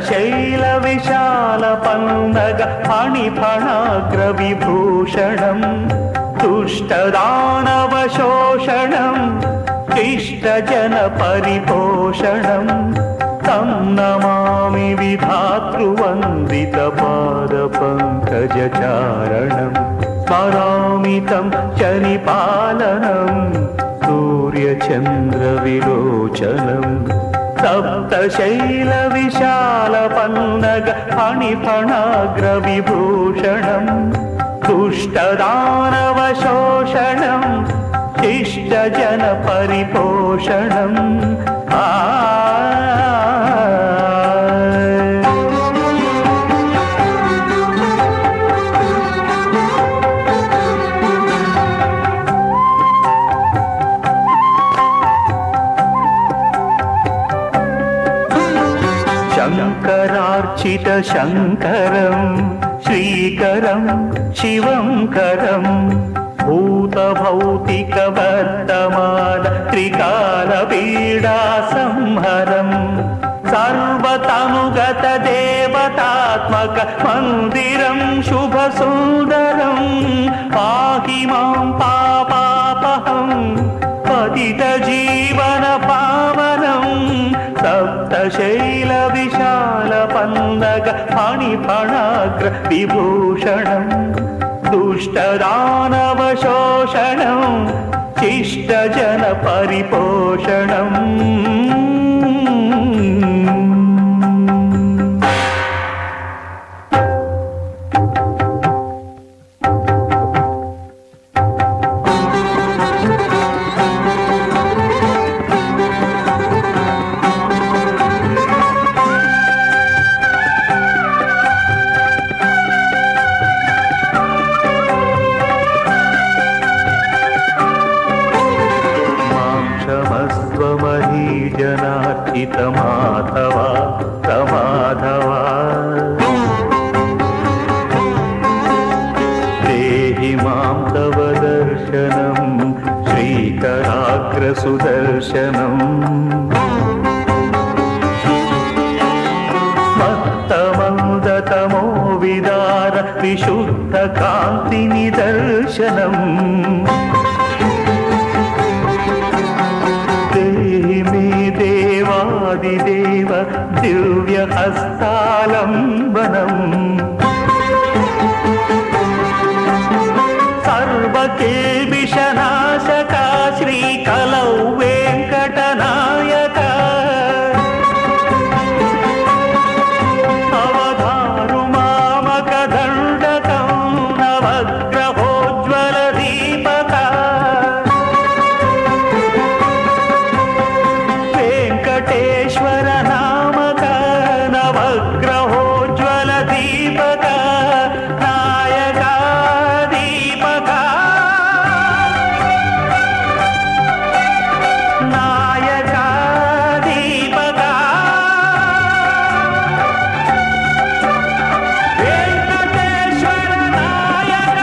శైల విశాల పందగ ఫణిఫణాగ్ర విభూషణం దుష్టదానవ శోషణం ఇష్ట జన పరిపోషణం తం నమామి విధాతృవందిత పాద పంకజ చారణం స్మరామి తం చనిపాలనం సూర్యచంద్ర విలోచనం సప్తశైల విశాల పన్నగ ఫణిఫణాగ్ర విభూషణం దుష్టదానవ శోషణం ఇష్ట జన పరిపోషణం శంకరార్చిత శంకరం శ్రీకరం శివంకరం భూత భౌతిక వర్తమాన త్రికాల పీడా సంహరం సర్వతనుగత దేవతాత్మక మందిరం శుభ సుందరం పాహి మాం పాపాపహం పతిత జీవన పావనం సప్తశైల విశాల పందగ ఫణిఫణాగ్ర విభూషణం దుష్టదానవ శోషణం శిష్ట జన పరిపోషణం జనార్చిత మాధవ రమాధవ దేహి మాం తవ దర్శనం శ్రీకరాగ్ర సుదర్శనం మత్తమందతమో విదార విశుద్ధ కాంతి నిదర్శనం దేవాదిదేవ దివ్య హస్తాలంబనం సర్వకేల్బిషనాశక శ్రీకలౌ వెంకటనాయక అవధారు మామక దండకం నవగ్రహోజ్వల దీపక వెంకటేశ్వర నామక నవగ్రహోజ్వల దీపక నాయక దీపక నాయక దీపక వెంకటేశ్వర నాయక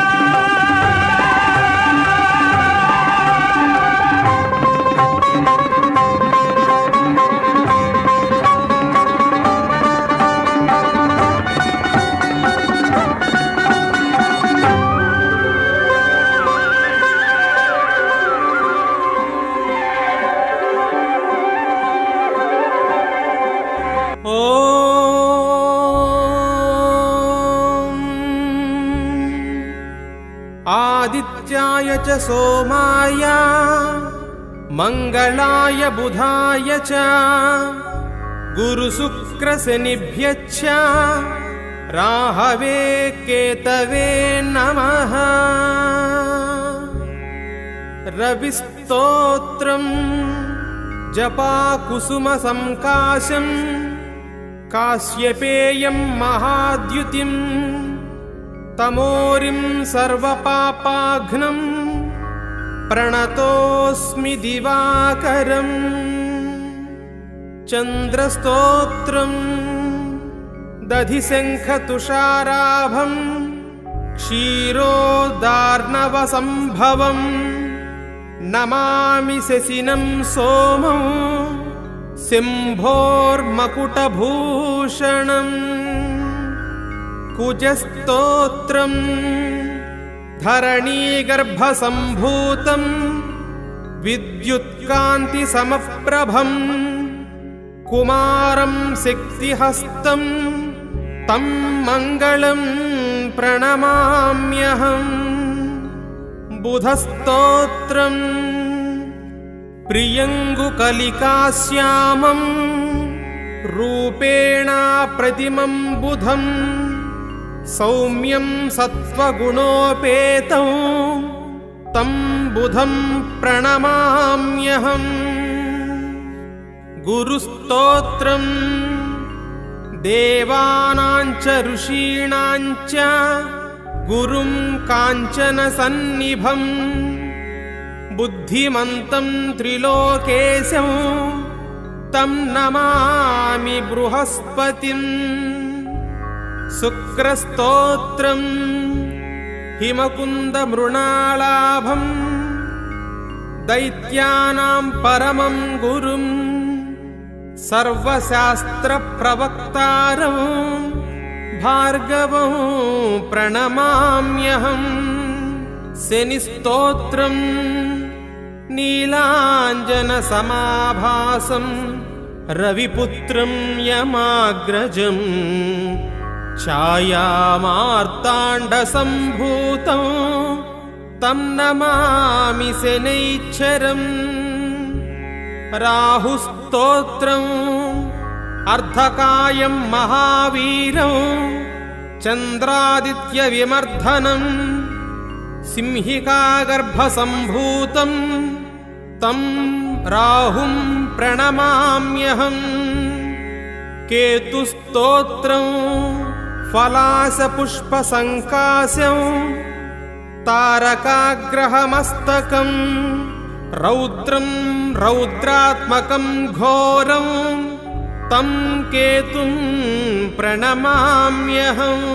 आदित्याय च सोमाय मंगलाय बुधाय च गुरुशुक्रशनिभ्यश्च राहवे केतवे नमः रविस्तु रविस्तोत्रम् जपाकुसुमसङ्काशम् काश्यपेयं महाद्युतिम् तमोरिं सर्वपापाघ्नम् प्रणतोऽस्मि दिवाकरम् चन्द्रस्तोत्रम् दधिशङ्खतुषाराभम् क्षीरोदार्णवसम्भवम् नमामि शशिनं सोमं सिंहोर्मकुटभूषणम् कुजस्तोत्रम् धरणीगर्भसम्भूतं विद्युत्कान्तिसमप्रभम् कुमारं शक्तिहस्तं तं मङ्गलं प्रणमाम्यहम् बुधस्तोत्रम् प्रियङ्गुकलिकाश्यामं रूपेण प्रतिमं बुधं सौम्यं सत्त्वगुणोपेतं तं बुधं प्रणमाम्यहम् गुरुस्तोत्रम् देवानां च ऋषीणां च गुरुं काञ्चनसन्निभं बुद्धिमन्तं त्रिलोकेशं तं नमामि बृहस्पतिम् शुक्रस्तोत्रम् हिमकुन्दमृणालाभं दैत्यानां परमं गुरुं सर्वशास्त्रप्रवक्तारं भार्गवं प्रणमाम्यहम् शनिस्तोत्रम् नीलाञ्जनसमाभासं रविपुत्रं यमाग्रजं छायामार्ताण्डसम्भूतं तं नमामि शनैश्चरम् राहुस्तोत्रम् अर्धकायं महावीरं चन्द्रादित्यविमर्दनं सिंहिकागर्भसम्भूतं तं राहुं प्रणमाम्यहम् केतुस्तोत्रं फलासपुष्पसङ्काशं तारकाग्रहमस्तकं रौद्रं रौद्रात्मकं घोरं तं केतुं प्रणमाम्यहम्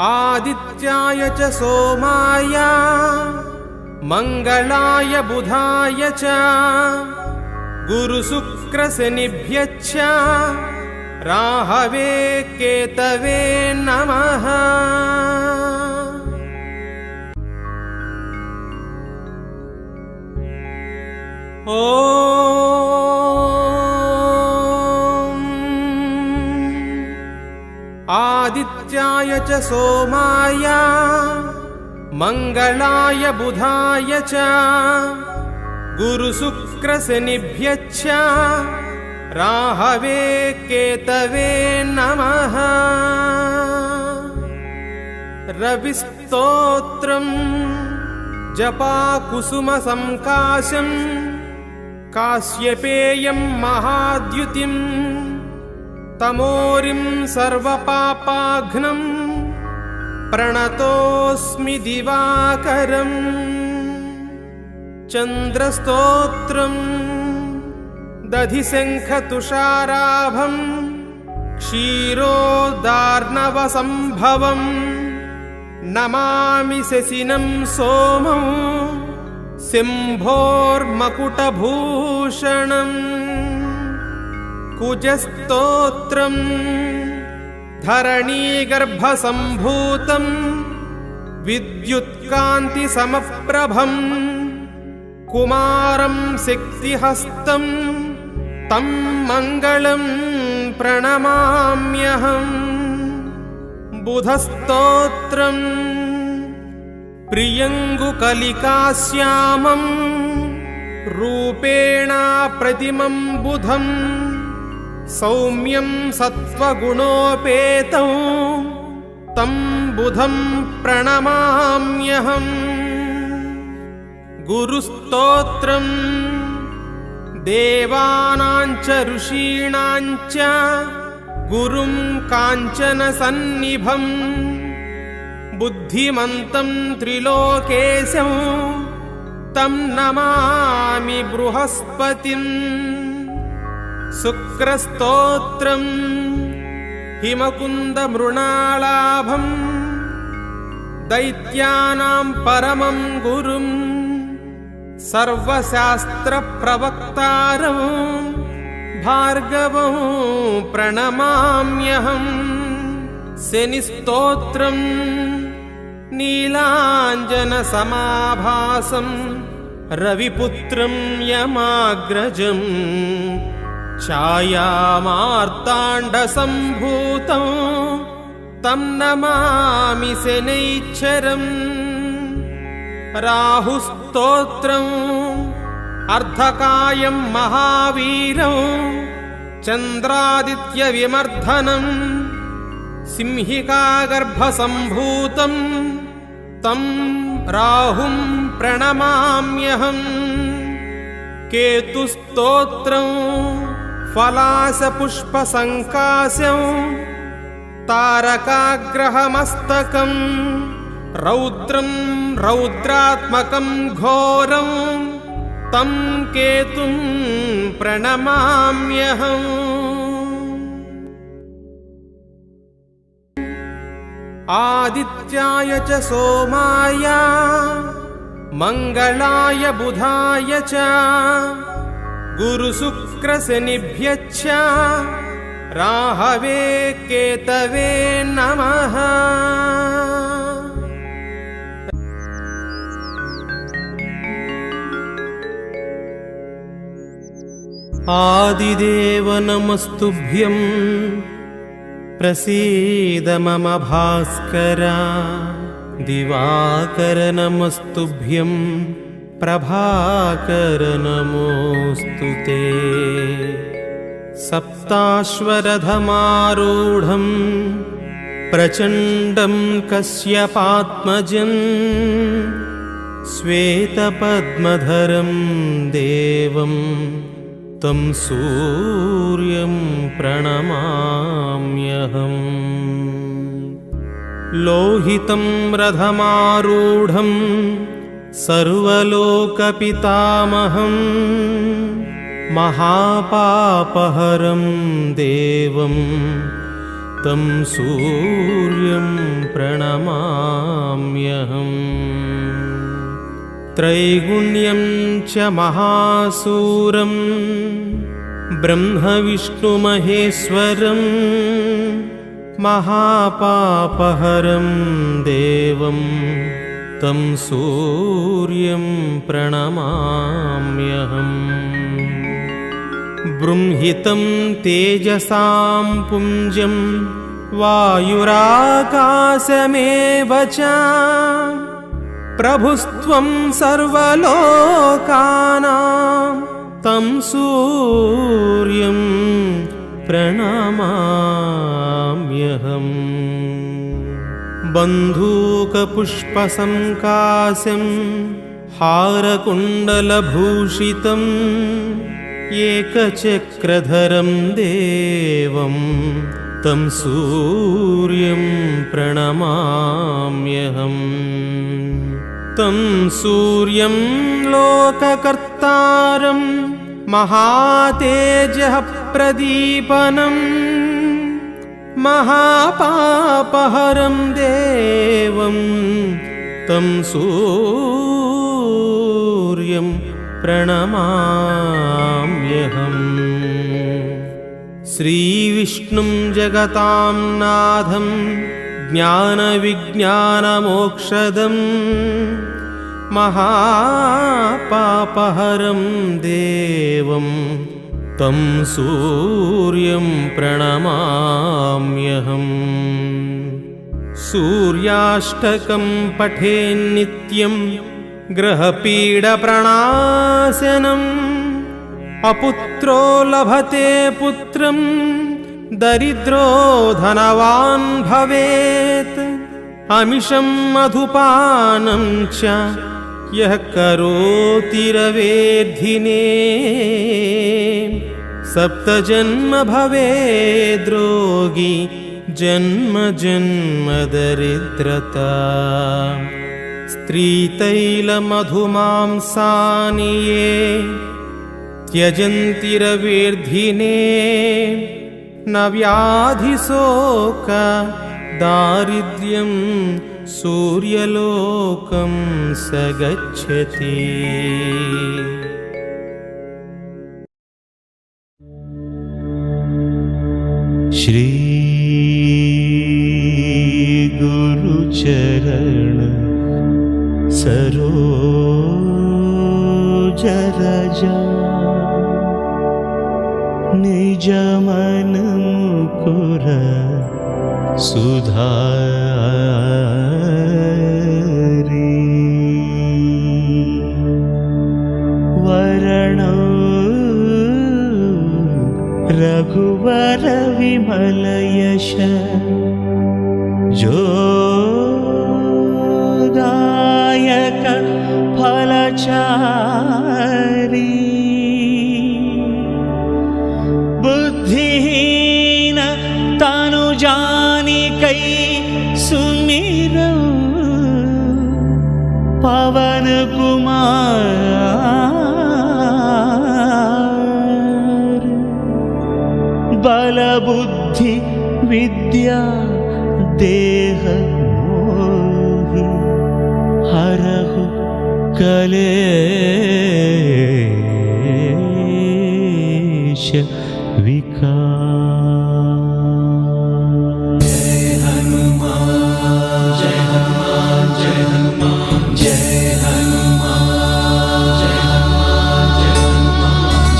आदित्याय च सोमाय मङ्गलाय बुधाय च गुरुशुक्रशनिभ्यश्च राहवे केतवे नमः। ॐ आदित्याय च सोमाय मङ्गलाय बुधाय च गुरुशुक्रशनिभ्यश्च राहवे केतवे नमः। रविस्तोत्रम् जपाकुसुमसङ्काशं काश्यपेयं महाद्युतिम् तमोरिं सर्वपापाघ्नं प्रणतोऽस्मि दिवाकरम् चन्द्रस्तोत्रम् दधिशङ्खतुषाराभं क्षीरोदार्णवसम्भवम् नमामि शशिनं सोमं सिंहोर्मकुटभूषणम् कुजस्तोत्रम् धरणीगर्भसम्भूतं विद्युत्कान्तिसमप्रभम् कुमारं शक्तिहस्तं तं मङ्गलं प्रणमाम्यहम् बुधस्तोत्रम् प्रियङ्गुकलिकाश्यामं रूपेण प्रतिमं बुधं सौम्यं सत्त्वगुणोपेतं तं बुधं प्रणमाम्यहम् गुरुस्तोत्रम् देवानाञ्च ऋषीणाञ्च गुरुं काञ्चन सन्निभम् बुद्धिमन्तं त्रिलोकेशं तं नमामि बृहस्पतिम् शुक्रस्तोत्रम् हिमकुन्दमृणालाभम् दैत्यानां परमं गुरुं सर्वशास्त्रप्रवक्तारं भार्गवं प्रणमाम्यहम् शनिस्तोत्रम् नीलाञ्जनसमाभासं रविपुत्रं यमाग्रजम् छायामार्ताण्डसम्भूतं तं नमामि शनैश्चरम् राहुस्तोत्रम् अर्धकायं महावीरं चन्द्रादित्यविमर्दनं सिंहिकागर्भसम्भूतं तं राहुं प्रणमाम्यहम् केतुस्तोत्रं फलासपुष्पसङ्काशं तारकाग्रहमस्तकं रौद्रं रौद्रात्मकं घोरं तं केतुं प्रणमाम्यहम् आदित्याय च सोमाय मङ्गलाय बुधाय च गुरुशुक्रशनिभ्यश्च राहवे केतवे नमः। आदिदेव नमस्तुभ्यं प्रसीद मम भास्कर दिवाकर नमस्तुभ्यं प्रभाकर नमोऽस्तु ते। सप्ताश्वरथमारूढं प्रचण्डं कश्यपात्मजं श्वेतपद्मधरं देवं तं सूर्यं प्रणमाम्यहम्। लोहितं रथमारूढं सर्वलोकपितामहं महापापहरं देवं तं सूर्यं प्रणमाम्यहम्। त्रैगुण्यं च महासूरं ब्रह्मविष्णुमहेश्वरं महापापहरं देवं तं सूर्यं प्रणमाम्यहम्। बृंहितं तेजसां पुञ्जं वायुराकाशमेव च प्रभुस्त्वं सर्वलोकानां तं सूर्यं प्रणमाम्यहम्। बन्धूकपुष्पसङ्काशं हारकुण्डलभूषितम् एकचक्रधरं देवं तं सूर्यं प्रणमाम्यहम्। तं सूर्यं लोककर्तारं महातेजः प्रदीपनं महापापहरं देवं तं सूर्यं प्रणमाम्यहम्। श्रीविष्णुं जगतां नाथं ज्ञानविज्ञानमोक्षदं महापापहरं देवं तं सूर्यं प्रणमाम्यहम्। सूर्याष्टकं पठेन्नित्यं ग्रहपीडप्रणाशनम् अपुत्रो लभते पुत्रं दरिद्रो धनवान् भवेत् अमिषं मधुपानं च यः करोति रवेर्धिने सप्तजन्म भवेद्रोगी जन्म जन्म दरिद्रता स्त्रीतैलमधुमांसानि ये त्यजन्ति रवेर्धिने न व्याधिशोक दारिद्र्यं सूर्यलोकं स गच्छति। श्री गुरुचरण सरोज रजा निज मन मुकुर सुधारी वरण रघुवर विमल यश जोदायक फलचारी बुद्धिहीन तनु जानिकै सुमिरौ पवन कुमार बल बुद्धि विद्या देह मोहि हरहु कलेश विकार। जय हनुमान जय हनुमान जय हनुमान जय हनुमान जय हनुमान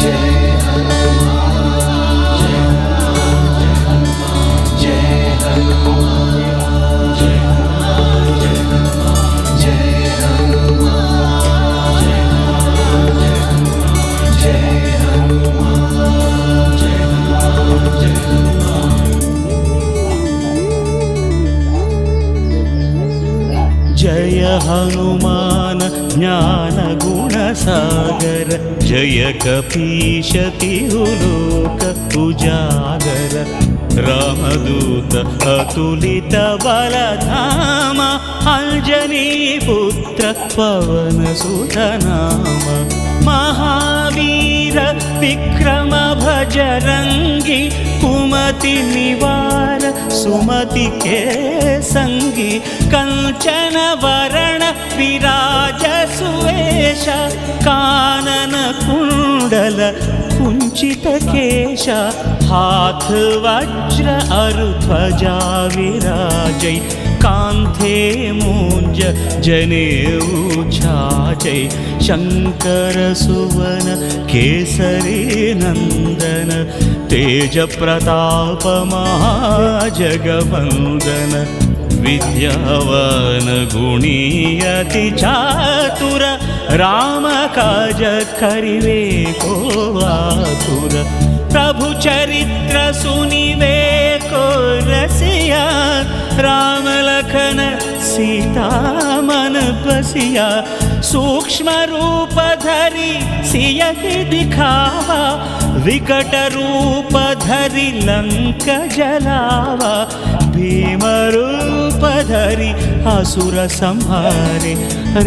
जय हनुमान जय हनुमान जय हनुमान जय हनुमान जय हनुमान जय हनुमान जय हनुमान जय जय हनुमान ज्ञान गुण सागर जय कपीश तिहुलोक उजागर रामदूत अतुलित बलधाम अंजनी पुत्र पवन सुत नाम महावीर विक्रम भजरंगी कुमति निवार सुमति के संगी कंचन वरण विराज सुवेश कानन कुंडल कुंचित केश हाथ वज्र ध्वजा विराजै कांधे मूंज जनेऊ छाजै शंकर सुवन केसरी नंदन तेज प्रताप महाजगवंदन विद्यावान गुणी अति चातुर राम काज करिवे को आतुर प्रभु चरित्र सुनिवे को रसिया राम लखन सीता मन बसिया सूक्ष्म रूप धरि सियहि दिखावा विकट रूप धरि लंक जलावा भीम रूप धरि असुर संहारे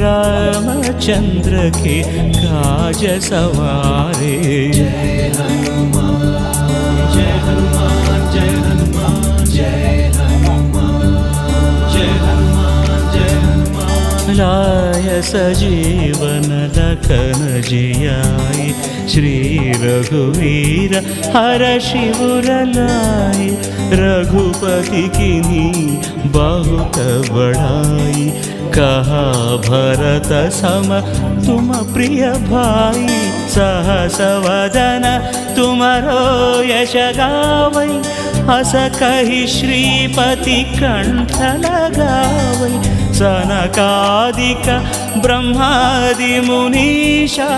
रामचंद्र के काज सवारे। जय हनुमान जय हनुमान जय हनुमान जय हनुमान जय हनुमान जय हनुमान लाय सजीवन लखन जियाय श्री रघुवीर हर शिवर लाय रघुपति कीन्ही बहुत बड़ाई कहा भरत सम तुम प्रिय भाई सहस वदन तुमरो यश गावै अस कहि श्रीपति कंठ लगावै सनकादिक ब्रह्मादि मुनीशा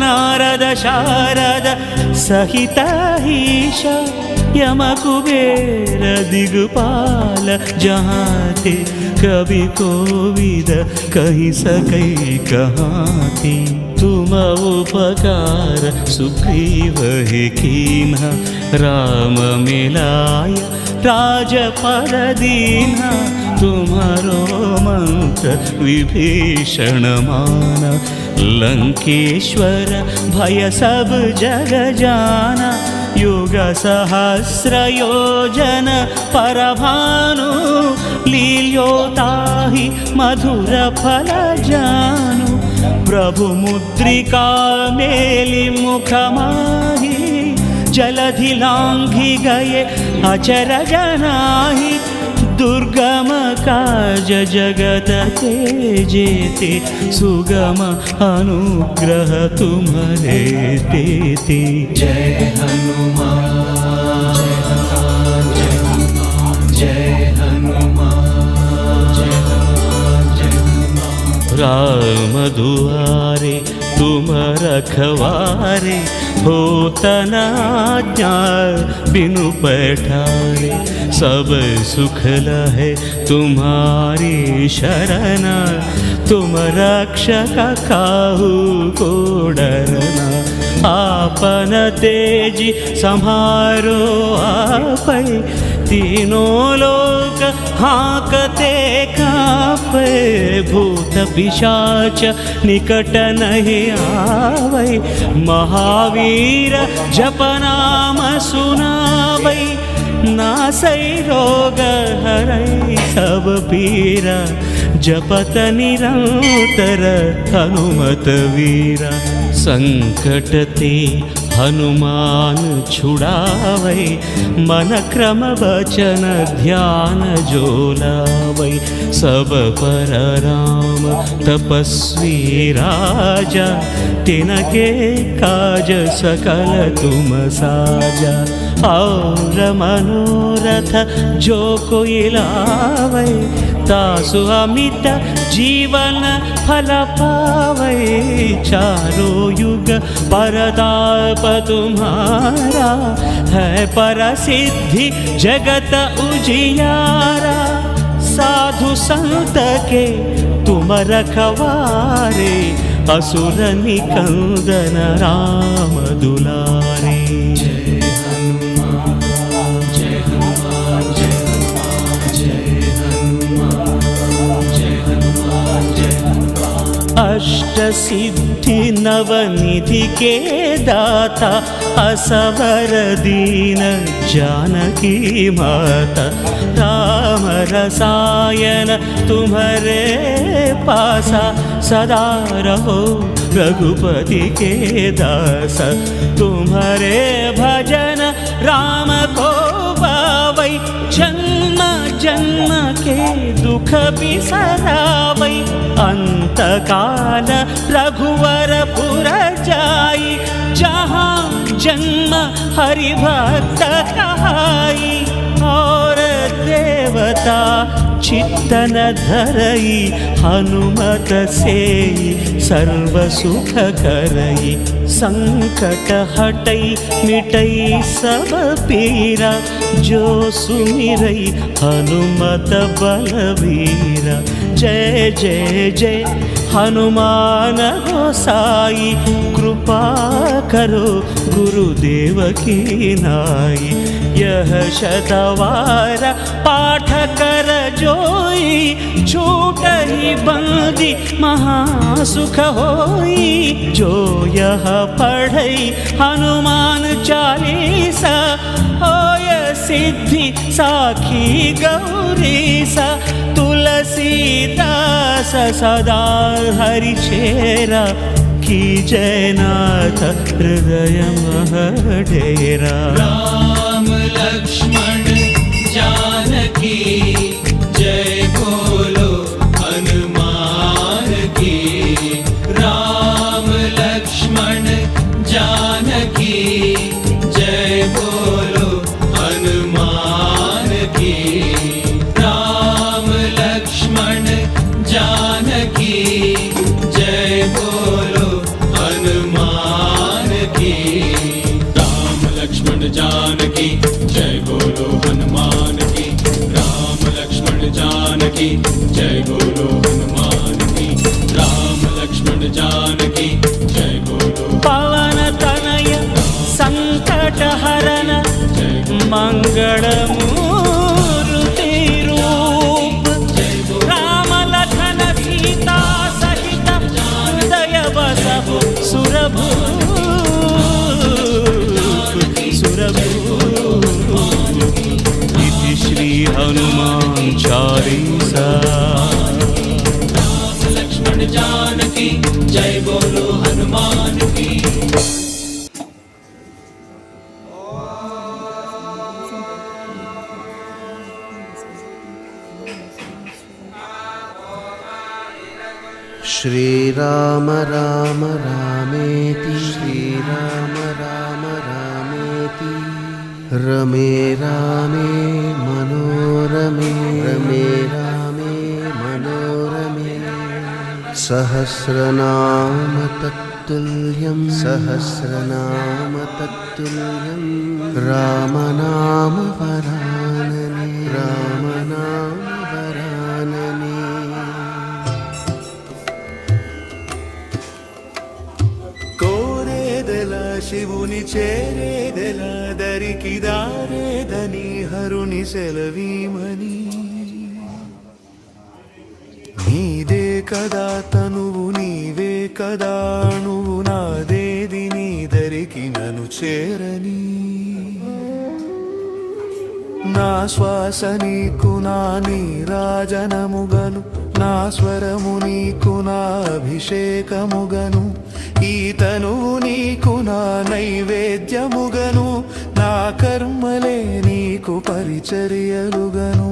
नारद शारद सहित ईशा यम कुबेर दिगपाल जहाँ ते कवि कोविद कही सकै कहाती। तुम उपकार सुग्रीव हे कीन्हा, राम मिलाय राजपद दीन्हा। तुम्हारो मंत्र विभीषण माना, लंकेश्वर भय सब जग जाना। युग सहस्र योजन परभानु, लील्योताहि मधुर फल जानु। प्रभु मुद्रिका मेलि मुख माहि, जलधि लांघि गए अचर जनाहि। दुर्गम काज जगत के जेते, सुगम अनुग्रह तुम्हारे देते। जय हनुमान जय हनुमान जय हनुमान जय हनुमान जय हनुमान। राम दुआरे तुम रखवारे, होत न आज्ञा बिनु पैठारे। सब सुख लहे तुम्हारी शरण, तुम रक्षक काहू को डरना। आपन तेजी सम्हारो आपै, तीनों लोक हाँकते कांपे। भूत पिशाच निकट नहीं आवै, महावीर जप नाम सुनावै। नासै रोग हरै सब पीरा, जपत निरंतर हनुमत वीरा। संकट ते हनुमान छुड़ावै, मन क्रम वचन ध्यान जो लावै। सब पर राम तपस्वी राजा, तिनके काज सकल तुम साजा। और मनोरथ जो कोई लावै, तासु अमित जीवन फल पावै। चारों युग परताप तुम्हारा, है परसिद्धि जगत उजियारा। साधु संत के तुम रखवारे, असुर निकंदन राम दुलारे। अष्ट सिद्धि नवनिधि के दाता, असवर दीन जानकी माता। राम रसायन तुम्हारे पासा, सदा रहो रघुपति के दास। तुम्हारे भजन राम को पावै, जन्म जन्म के दुख बिसरावै। अंत काल रघुवर पुर जाई, जहाँ जन्म हरि भक्त कहाई। और देवता चित्तन धरई, हनुमत से सर्व सुख करई। संकट हटई मिटई सब पीरा, जो सुमिरई हनुमत बलवीरा। जय जय जय हनुमान गोसाई, कृपा करो गुरुदेव की नाई। यह शतवार पाठ कर जोई, छूटहि बंदी महासुख होई। जो यह पढ़ई हनुमान चालीसा, होय सिद्धि साखी गौरीसा। तुलसीदास सदा हरि चेरा, की जयनाथ हृदय मह डेरा। राम लक्ष्मण जानकी जय बोलो हनुमान की। राम लक्ष्मण जानकी जय बोलो हनुमान की। राम लक्ष्मण जानकी जय बोलो हनुमान की। राम लक्ष्मण जानकी जय बोलो हनुमान की। राम लक्ष्मण जानकी जानकी जय बोलो पवन तनय संकट हरन मंगल मूर्ति रूप राम लखन सीता सहित हृदय बसहु सुरभूप इति श्री हनुमान चालीसा। लक्ष्मण जानकी जय बोलो हनुमान की। श्रीराम राम रामेति श्रीराम राम रामेति रमे रामे मनोरमे रमे रामे मनोरमे सहस्रनाम तत्तुल्यं सहस्रनाम तत्तुल्यं रामनाम वरानने रामनाम वरानने। శివుని చేరేదెల దరికి దారేదని హరుని సెలవీమని నీదే కదా తనువు నీవే కదా అణువు నాదేది నీ దరికి నన్ను చేరని నా శ్వాస నీకు నా నీరాజనముగను నా స్వరము నీకు నా అభిషేకముగను ఈ తనువు నీకు నా నైవేద్యముగను నా కర్మలే నీకు పరిచర్యలుగను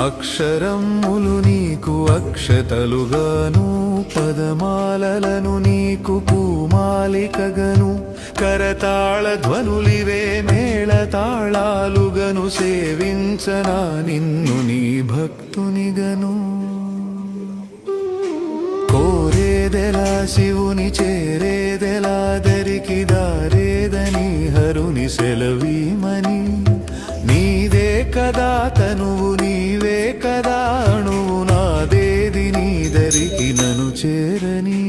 అక్షరములు నీకు అక్షతలుగాను పదమాలలను నీకు పూమాలికగను కరతాళ ధ్వనులివే మేళ తాళాలుగను సేవించనా నిన్ను నీ భక్తునిగను కోరేదెలా శివుని చేరేదెలా దరికి దారేదని హరుని సెలవీమని నీదే కదా తనువు నీవే కదా అణువు నాదేది నీ దరికి నన్ను చేరని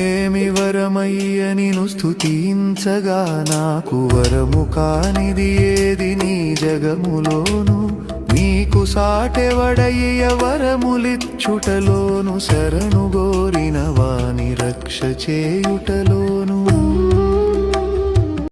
ఏమి వరమయ్య నిను స్తుతించగా నాకు వరము కానిది ఏది నీ జగములోను నీకు సాటెవడయ్య వరములిచ్చుటలోను శరణు గోరిన వాని రక్ష చేయుటలో